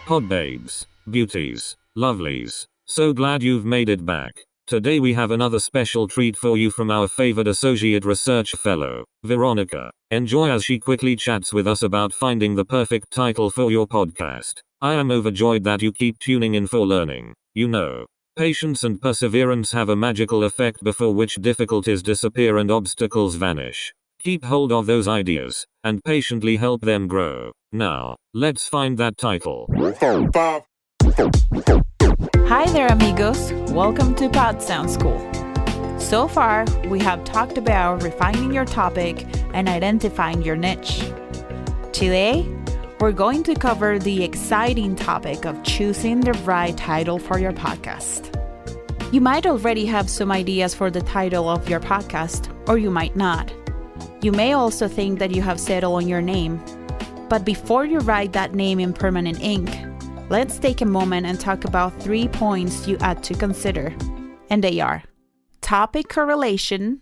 Pod babes, beauties, lovelies, so glad you've made it back. Today we have another special treat for you from our favored associate research fellow, Veronica. Enjoy as she quickly chats with us about finding the perfect title for your podcast. I am overjoyed that you keep tuning in for learning. You know, patience and perseverance have a magical effect before which difficulties disappear and obstacles vanish. Keep hold of those ideas, and patiently help them grow. Now, let's find that title. Hi there, amigos. Welcome to Pod Sound School. So far, we have talked about refining your topic and identifying your niche. Today, we're going to cover the exciting topic of choosing the right title for your podcast. You might already have some ideas for the title of your podcast, or you might not. You may also think that you have settled on your name. But before you write that name in permanent ink, let's take a moment and talk about 3 points you ought to consider. And they are topic correlation,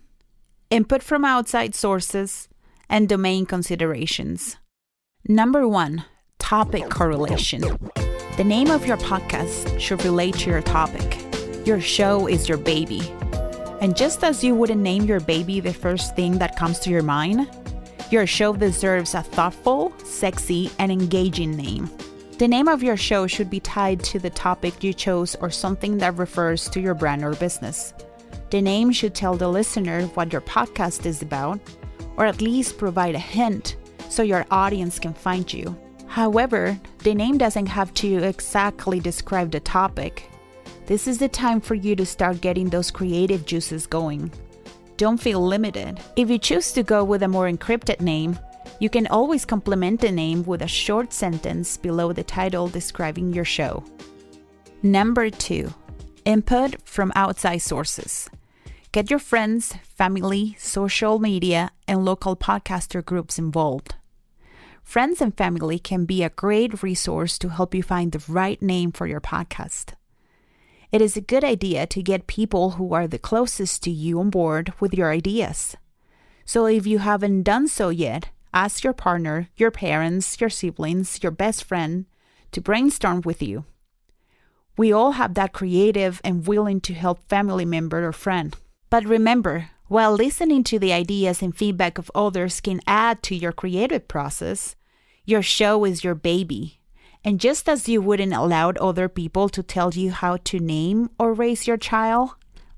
input from outside sources, and domain considerations. Number 1, topic correlation. The name of your podcast should relate to your topic. Your show is your baby. And just as you wouldn't name your baby the first thing that comes to your mind, your show deserves a thoughtful, sexy, and engaging name. The name of your show should be tied to the topic you chose or something that refers to your brand or business. The name should tell the listener what your podcast is about, or at least provide a hint so your audience can find you. However, the name doesn't have to exactly describe the topic. This is the time for you to start getting those creative juices going. Don't feel limited. If you choose to go with a more encrypted name, you can always complement the name with a short sentence below the title describing your show. Number 2, input from outside sources. Get your friends, family, social media, and local podcaster groups involved. Friends and family can be a great resource to help you find the right name for your podcast. It is a good idea to get people who are the closest to you on board with your ideas. So if you haven't done so yet, ask your partner, your parents, your siblings, your best friend to brainstorm with you. We all have that creative and willing to help family member or friend. But remember, while listening to the ideas and feedback of others can add to your creative process, your show is your baby. And just as you wouldn't allow other people to tell you how to name or raise your child,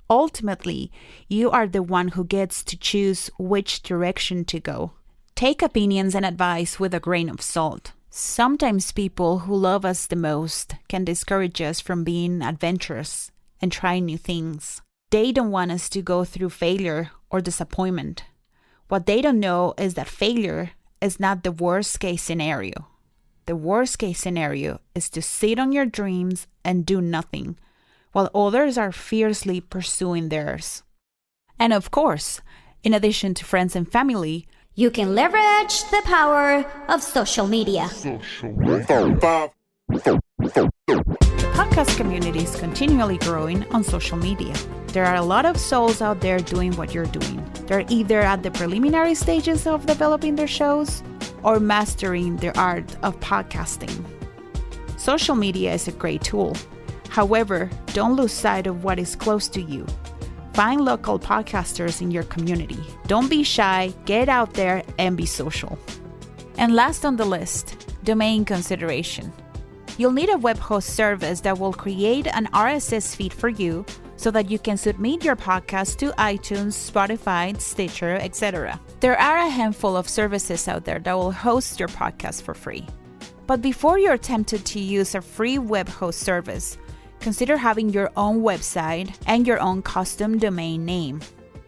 ultimately, you are the one who gets to choose which direction to go. Take opinions and advice with a grain of salt. Sometimes people who love us the most can discourage us from being adventurous and trying new things. They don't want us to go through failure or disappointment. What they don't know is that failure is not the worst case scenario. The worst case scenario is to sit on your dreams and do nothing, while others are fiercely pursuing theirs. And of course, in addition to friends and family, you can leverage the power of social media. The podcast community is continually growing on social media. There are a lot of souls out there doing what you're doing. They're either at the preliminary stages of developing their shows or mastering the art of podcasting. Social media is a great tool. However, don't lose sight of what is close to you. Find local podcasters in your community. Don't be shy, get out there and be social. And last on the list, domain consideration. You'll need a web host service that will create an RSS feed for you so that you can submit your podcast to iTunes, Spotify, Stitcher, etc. There are a handful of services out there that will host your podcast for free. But before you're tempted to use a free web host service, consider having your own website and your own custom domain name.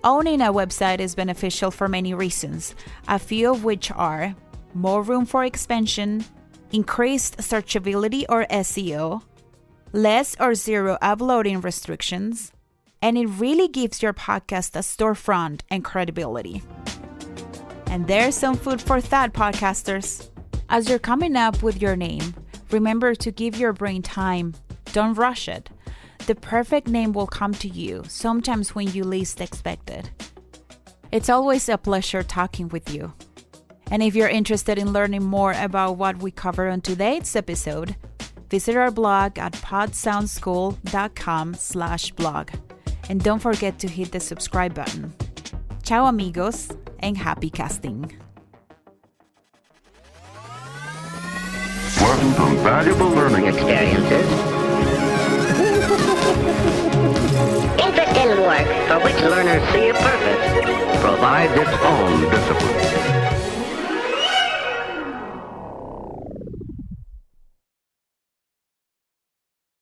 Owning a website is beneficial for many reasons, a few of which are more room for expansion, increased searchability or SEO, less or zero uploading restrictions, and it really gives your podcast a storefront and credibility. And there's some food for thought, podcasters. As you're coming up with your name, remember to give your brain time. Don't rush it. The perfect name will come to you, sometimes when you least expect it. It's always a pleasure talking with you. And if you're interested in learning more about what we cover on today's episode, Visit our blog at podsoundschool.com/blog. And don't forget to hit the subscribe button. Ciao amigos, and happy casting. Pleasant and valuable learning experiences. Interest in work for which learners see a purpose provides its own discipline.